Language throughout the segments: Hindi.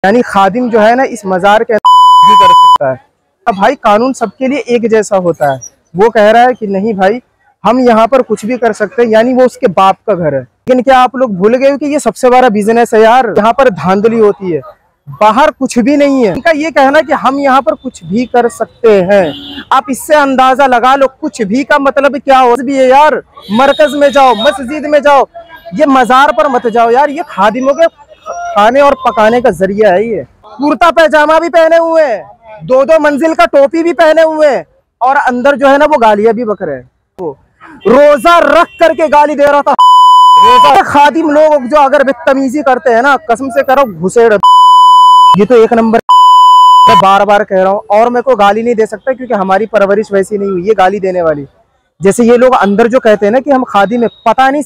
यानी खादिम जो है ना इस मजार के अंदर भी कर सकता है। अब भाई कानून सबके लिए एक जैसा होता है। वो कह रहा है कि नहीं भाई हम यहाँ पर कुछ भी कर सकते हैं, यानी वो उसके बाप का घर है। लेकिन क्या आप लोग भूल गए हो कि ये सबसे बड़ा बिजनेस है यार, यहाँ पर धांधली होती है, बाहर कुछ भी नहीं है। इनका ये कहना कि हम यहाँ पर कुछ भी कर सकते हैं, आप इससे अंदाजा लगा लो कुछ भी का मतलब क्या हो भी है यार। मरकज में जाओ, मस्जिद में जाओ, ये मजार पर मत जाओ यार। ये खादिमों के खाने और पकाने का जरिया है। ये कुर्ता पैजामा भी पहने हुए हैं, 2-2 मंजिल का टोपी भी पहने हुए हैं, और अंदर जो है ना वो गालियां भी बक रहे हैं। रोजा रख करके गाली दे रहा था। रोजा खादिम लोग जो अगर बदतमीजी करते हैं ना, कसम से करो घुसेड़। ये तो एक नंबर, मैं बार बार कह रहा हूँ। और मेरे को गाली नहीं दे सकता क्योंकि हमारी परवरिश वैसी नहीं हुई। ये गाली देने वाली, जैसे ये लोग अंदर जो कहते हैं ना कि हम खादिम है, पता नहीं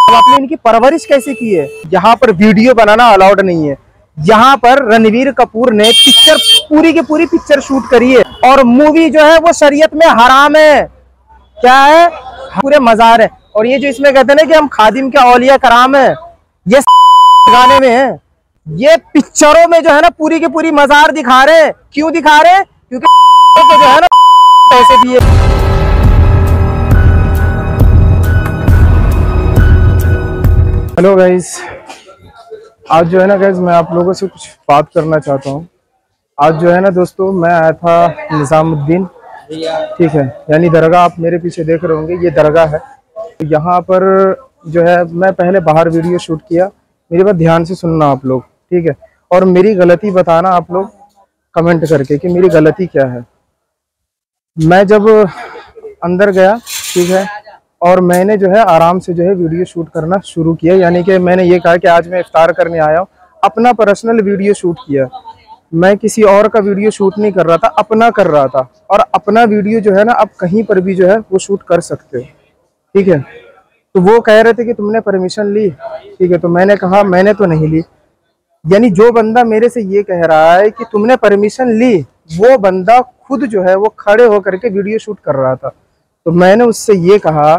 आपने इनकी परवरिश कैसे की है। यहाँ पर वीडियो बनाना अलाउड नहीं है। यहाँ पर रणवीर कपूर ने पिक्चर पूरी की पूरी पिक्चर शूट करी है, और मूवी जो है वो शरीयत में हराम है। क्या है? पूरे मजार है। और ये जो इसमें कहते हैं ना कि हम खादिम के औलिया कराम है, ये गाने में है। ये पिक्चरों में जो है ना पूरी की पूरी मजार दिखा रहे हैं। क्यों दिखा रहे हैं? क्योंकि जो है ना पैसे दिए। हेलो गाइस, आज जो है ना गाइस मैं आप लोगों से कुछ बात करना चाहता हूँ। आज जो है ना दोस्तों मैं आया था निजामुद्दीन, ठीक है, यानी दरगाह। आप मेरे पीछे देख रहे होंगे, ये दरगाह है। यहाँ पर जो है मैं पहले बाहर वीडियो शूट किया। मेरी बात ध्यान से सुनना आप लोग, ठीक है, और मेरी गलती बताना आप लोग कमेंट करके कि मेरी गलती क्या है। मैं जब अंदर गया, ठीक है, और मैंने जो है आराम से जो है वीडियो शूट करना शुरू किया। यानी कि मैंने ये कहा कि आज मैं इफ्तार करने आया हूँ, अपना पर्सनल वीडियो शूट किया। मैं किसी और का वीडियो शूट नहीं कर रहा था, अपना कर रहा था। और अपना वीडियो जो है ना आप कहीं पर भी जो है वो शूट कर सकते हो, ठीक है। तो वो कह रहे थे कि तुमने परमिशन ली, ठीक है, तो मैंने कहा मैंने तो नहीं ली। यानी जो बंदा मेरे से ये कह रहा है कि तुमने परमिशन ली, वो बंदा खुद जो है वो खड़े होकर के वीडियो शूट कर रहा था। तो मैंने उससे ये कहा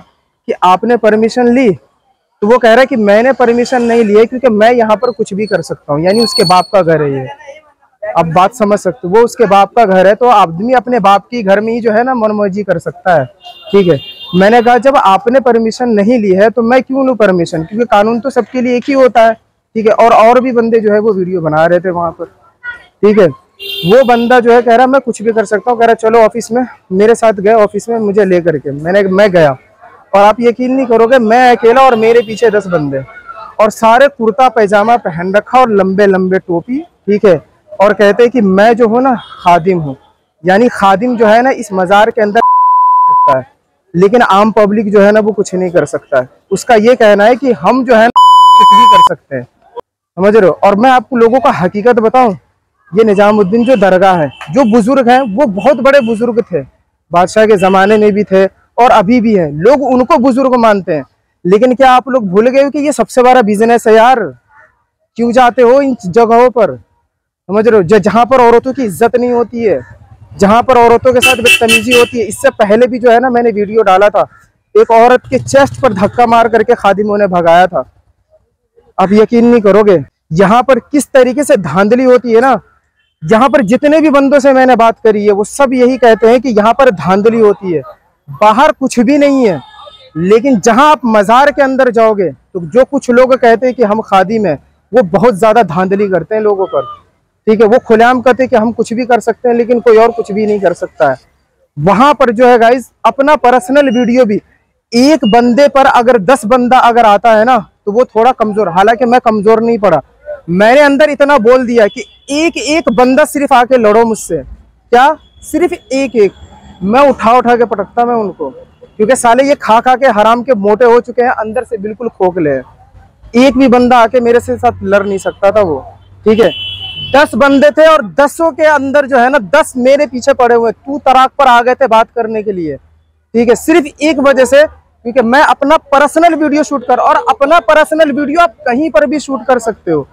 कि आपने परमिशन ली? तो वो कह रहा है कि मैंने परमिशन नहीं ली है क्योंकि मैं यहाँ पर कुछ भी कर सकता हूँ। यानी उसके बाप का घर है ये। अब बात समझ सकते हो, वो उसके बाप का घर है तो आदमी अपने बाप की घर में ही जो है ना मनमौजी कर सकता है, ठीक है। मैंने कहा जब आपने परमिशन नहीं ली है तो मैं क्यों लूँ परमिशन, क्योंकि कानून तो सबके लिए एक ही होता है, ठीक है। और भी बंदे जो है वो वीडियो बना रहे थे वहां पर, ठीक है। वो बंदा जो है कह रहा मैं कुछ भी कर सकता हूँ, कह रहा चलो ऑफिस में। मेरे साथ गए ऑफिस में, मुझे ले करके मैं गया, और आप यकीन नहीं करोगे, मैं अकेला और मेरे पीछे 10 बंदे, और सारे कुर्ता पैजामा पहन रखा और लंबे लंबे टोपी, ठीक है। और कहते हैं कि मैं जो हूँ ना खादिम हूँ। यानी खादिम जो है ना इस मजार के अंदर सकता है, लेकिन आम पब्लिक जो है ना वो कुछ नहीं कर सकता है। उसका ये कहना है कि हम जो है ना कुछ भी कर सकते हैं, समझ रहे हो। और मैं आपको लोगों का हकीकत बताऊं, ये निजामुद्दीन जो दरगाह है, जो बुजुर्ग हैं वो बहुत बड़े बुजुर्ग थे, बादशाह के जमाने में भी थे और अभी भी है। लोग उनको बुजुर्ग मानते हैं। लेकिन क्या आप लोग भूल गए हो कि ये सबसे बड़ा बिजनेस है यार। क्यों जाते हो इन जगहों पर, समझ रहे हो, जहाँ पर औरतों की इज्जत नहीं होती है, जहाँ पर औरतों के साथ बदतमीजी होती है। इससे पहले भी जो है ना मैंने वीडियो डाला था, एक औरत के चेस्ट पर धक्का मार करके खादिमों ने भगाया था। अब यकीन नहीं करोगे यहाँ पर किस तरीके से धांधली होती है ना। यहाँ पर जितने भी बंदों से मैंने बात करी है वो सब यही कहते हैं कि यहाँ पर धांधली होती है, बाहर कुछ भी नहीं है। लेकिन जहाँ आप मजार के अंदर जाओगे तो जो कुछ लोग कहते हैं कि हम खादिम हैं, वो बहुत ज्यादा धांधली करते हैं लोगों पर, ठीक है। वो खुलेआम कहते हैं कि हम कुछ भी कर सकते हैं, लेकिन कोई और कुछ भी नहीं कर सकता है। वहां पर जो है गाइस अपना पर्सनल वीडियो भी, एक बंदे पर अगर 10 बंदा अगर आता है ना तो वो थोड़ा कमजोर, हालांकि मैं कमजोर नहीं पड़ा। मैंने अंदर इतना बोल दिया कि एक एक बंदा सिर्फ आके लड़ो मुझसे, क्या सिर्फ एक मैं उठा के पटकता मैं उनको, क्योंकि साले ये खा के हराम के मोटे हो चुके हैं, अंदर से बिल्कुल खोखले हैं। एक भी बंदा आके मेरे से साथ लड़ नहीं सकता था वो, ठीक है। 10 बंदे थे और 10 के अंदर जो है ना 10 मेरे पीछे पड़े हुए, तू तराक पर आ गए थे बात करने के लिए, ठीक है, सिर्फ एक वजह से, क्योंकि मैं अपना पर्सनल वीडियो शूट कर, और अपना पर्सनल वीडियो आप कहीं पर भी शूट कर सकते हो,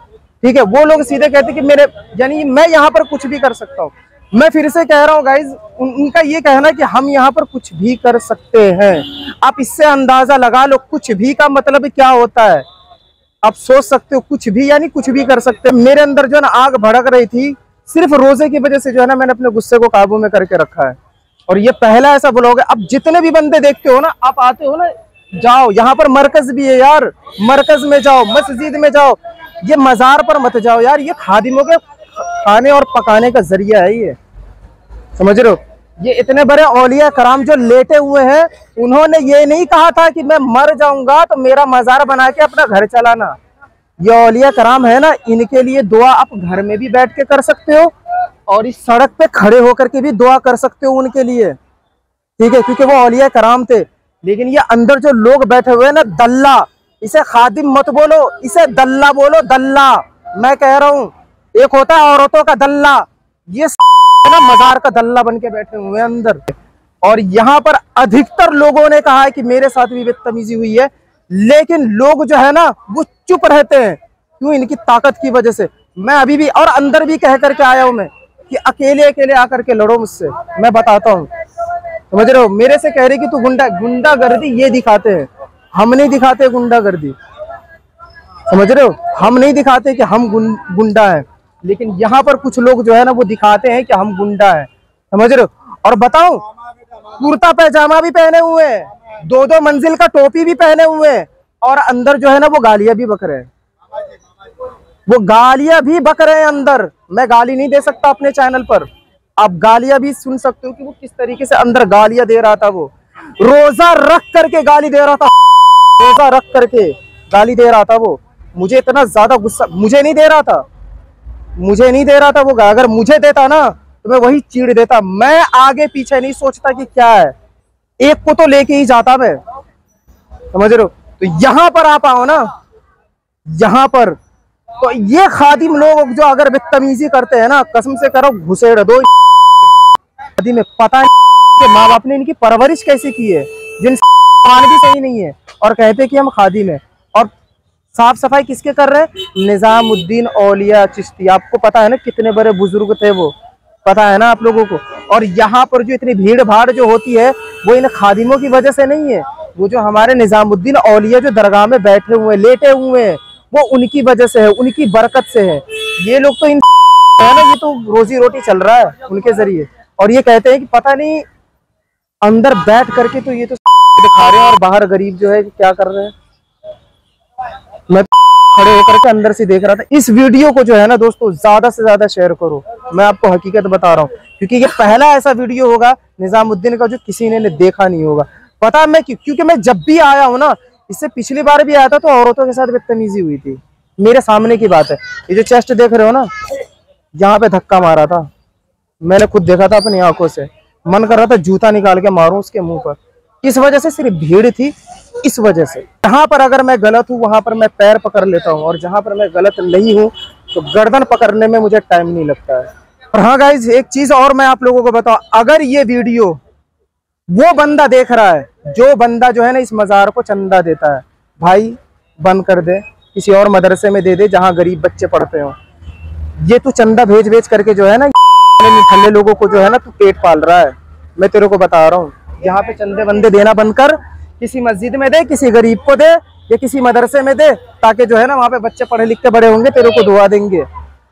ठीक है। वो लोग सीधे कहते कि मेरे, यानी मैं यहाँ पर कुछ भी कर सकता हूँ। मैं फिर से कह रहा हूँ गाइज, उनका ये कहना कि हम यहाँ पर कुछ भी कर सकते हैं, आप इससे अंदाजा लगा लो कुछ भी का मतलब क्या होता है। आप सोच सकते हो कुछ भी, यानी कुछ भी कर सकते हो। मेरे अंदर जो है ना आग भड़क रही थी, सिर्फ रोजे की वजह से जो है ना मैंने अपने गुस्से को काबू में करके रखा है। और ये पहला ऐसा ब्लॉग है। अब जितने भी बंदे देखते हो ना, आप आते हो ना, जाओ, यहाँ पर मरकज भी है यार, मरकज में जाओ, मस्जिद में जाओ, ये मजार पर मत जाओ यार। ये खादिमों के खाने और पकाने का जरिया है ये, समझ रहे हो। ये इतने बड़े औलिया कराम जो लेटे हुए हैं, उन्होंने ये नहीं कहा था कि मैं मर जाऊंगा तो मेरा मजार बना के अपना घर चलाना। ये औलिया कराम है ना, इनके लिए दुआ आप घर में भी बैठ के कर सकते हो और इस सड़क पे खड़े होकर के भी दुआ कर सकते हो उनके लिए, ठीक है, क्योंकि वो औलिया कराम थे। लेकिन ये अंदर जो लोग बैठे हुए हैं ना, दल्ला, इसे खादिम मत बोलो, इसे दल्ला बोलो, दल्ला। मैं कह रहा हूँ, एक होता है औरतों का दल्ला, ये ना मजार का दल्ला बन के बैठे हुए हैं अंदर। और यहाँ पर अधिकतर लोगों ने कहा है कि मेरे साथ भी बदतमीजी हुई है, लेकिन लोग जो है ना वो चुप रहते हैं। क्यों? इनकी ताकत की वजह से। मैं अभी भी और अंदर भी कह करके आया हूं मैं कि अकेले अकेले आकर के लड़ो मुझसे, मैं बताता हूँ, समझ रहे हो। मेरे से कह रहे कि तू गुंडागर्दी ये दिखाते हैं, हम नहीं दिखाते गुंडागर्दी, समझ रहे हो। हम नहीं दिखाते कि हम गुंडा है, लेकिन यहाँ पर कुछ लोग जो है ना वो दिखाते हैं कि हम गुंडा है, समझ रहे हो। और बताऊं, कुर्ता पैजामा भी पहने हुए हैं, 2-2 मंजिल का टोपी भी पहने हुए हैं, और अंदर जो है ना वो गालियां भी बक रहे हैं, वो गालियां भी बक रहे हैं अंदर। मैं गाली नहीं दे सकता अपने चैनल पर, आप गालियां भी सुन सकते हो कि वो किस तरीके से अंदर गालियां दे रहा था। वो रोजा रख करके गाली दे रहा था, रोजा रख करके गाली दे रहा था वो। मुझे इतना ज्यादा गुस्सा, मुझे नहीं दे रहा था, मुझे नहीं दे रहा था वो। अगर मुझे देता ना तो मैं वही चीड़ देता। मैं आगे पीछे नहीं सोचता कि क्या है, एक को तो लेके ही जाता मैं, समझ रहे हो। तो यहां पर आप आओ ना, यहां पर तो ये खादिम लोग जो अगर बदतमीजी करते हैं ना, कसम से करो घुसेड़ दो। खादिम में पता नहीं कि माँ बाप ने इनकी परवरिश कैसे की है, जिन भी सही नहीं है और कहते कि हम खादिम है। और साफ सफाई किसके कर रहे हैं? निजामुद्दीन औलिया चिश्ती। आपको पता है ना कितने बड़े बुजुर्ग थे वो, पता है ना आप लोगों को। और यहाँ पर जो इतनी भीड़ भाड़ जो होती है वो इन खादिमों की वजह से नहीं है, वो जो हमारे निजामुद्दीन औलिया जो दरगाह में बैठे हुए लेटे हुए हैं, वो उनकी वजह से है, उनकी बरकत से है। ये लोग तो इन है ना, ये तो रोजी रोटी चल रहा है उनके जरिए। और ये कहते हैं कि पता नहीं अंदर बैठ करके तो ये तो दिखा रहे हैं और बाहर गरीब जो है क्या कर रहे हैं। मैं खड़े होकर के अंदर से देख रहा था। इस वीडियो को जो है ना दोस्तों ज्यादा से ज्यादा शेयर करो, मैं आपको हकीकत बता रहा हूँ, क्योंकि ये पहला ऐसा वीडियो होगा निजामुद्दीन का जो किसी ने देखा नहीं होगा। पता है मैं क्योंकि मैं जब भी आया हूँ ना, इससे पिछली बार भी आया था तो औरतों के साथ बदतमीजी हुई थी, मेरे सामने की बात है। ये जो चेस्ट देख रहे हो ना, यहाँ पे धक्का मारा था, मैंने खुद देखा था अपनी आंखों से। मन कर रहा था जूता निकाल के मारूं उसके मुंह पर। इस वजह से सिर्फ भीड़ थी, इस वजह से। जहां पर अगर मैं गलत हूं वहां पर मैं पैर पकड़ लेता हूं, और जहां पर मैं गलत नहीं हूं तो गर्दन पकड़ने में मुझे टाइम नहीं लगता है। और हाँ गाइज, एक चीज और मैं आप लोगों को बताऊं, अगर ये वीडियो वो बंदा देख रहा है जो बंदा जो है ना इस मजार को चंदा देता है, भाई बंद कर दे, किसी और मदरसे में दे दे जहाँ गरीब बच्चे पढ़ते हो। ये तू चंदा भेज भेज करके जो है ना निठल्ले लोगों को जो है ना तू पेट पाल रहा है। मैं तेरे को बता रहा हूँ, यहाँ पे चंदे बंदे देना बंद कर, किसी मस्जिद में दे, किसी गरीब को दे, या किसी मदरसे में दे, ताकि जो है ना वहाँ पे बच्चे पढ़े लिख के बड़े होंगे, तेरे को दुआ देंगे।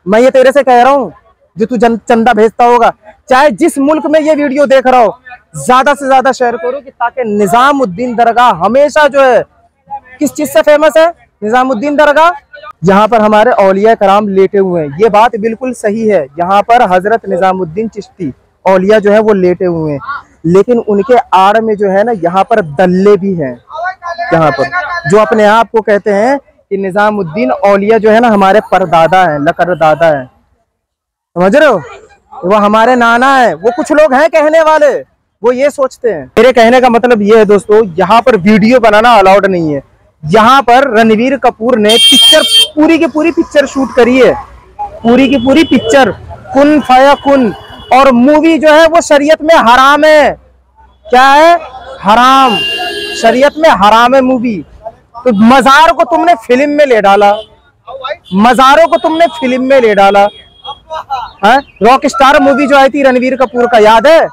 मैं ये तेरे से कह रहा हूँ, जो तू चंदा भेजता होगा, चाहे जिस मुल्क में ये वीडियो देख रहा हो, ज्यादा से ज्यादा शेयर करो, कि ताकि निजामुद्दीन दरगाह हमेशा जो है किस चीज से फेमस है, निजामुद्दीन दरगाह। यहाँ पर हमारे औलिया कराम लेटे हुए हैं, ये बात बिल्कुल सही है। यहाँ पर हजरत निजामुद्दीन चिश्ती औलिया जो है वो लेटे हुए हैं, लेकिन उनके आड़ में जो है ना यहाँ पर दल्ले भी हैं, यहाँ पर जो अपने आप को कहते हैं कि निजामुद्दीन औलिया जो है ना हमारे परदादा है, लकर दादा है, समझ रहे हो, वो हमारे नाना है। वो कुछ लोग हैं कहने वाले, वो ये सोचते हैं। मेरे कहने का मतलब ये है दोस्तों, यहाँ पर वीडियो बनाना अलाउड नहीं है। यहाँ पर रणवीर कपूर ने पिक्चर पूरी की पूरी पिक्चर शूट करी है, पूरी की पूरी पिक्चर कुन फाया कुन। और मूवी जो है वो शरीयत में हराम है। क्या है? हराम, शरीयत में हराम है मूवी। तो मजार को तुमने फिल्म में ले डाला, मजारों को तुमने फिल्म में ले डाला है। रॉक स्टार मूवी जो आई थी रणवीर कपूर का, याद है?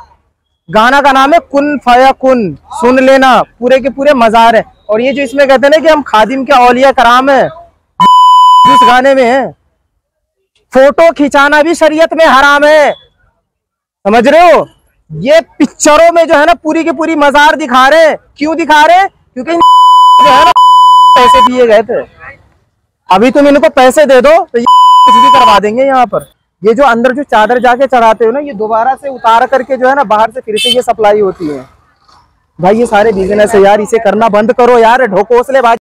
गाना का नाम है कुन फाया कुन, सुन लेना, पूरे के पूरे मजार है। और ये जो इसमें कहते हैं ना कि हम खादिम के औलिया कराम है, इस गाने में है। फोटो खिंचाना भी शरीयत में हराम है, समझ रहे हो। ये पिक्चरों में जो है ना पूरी की पूरी मजार दिखा रहे। क्यों दिखा रहे? क्योंकि जो है ना पैसे दिए गए थे। अभी तुम इनको पैसे दे दो तो ये कुछ भी करवा देंगे यहाँ पर। ये जो अंदर जो चादर जाके चढ़ाते हो ना, ये दोबारा से उतार करके जो है ना बाहर से फिर से ये सप्लाई होती है। भाई ये सारे बिजनेस है यार, इसे करना बंद करो यार, ढोकोसलेबाजी।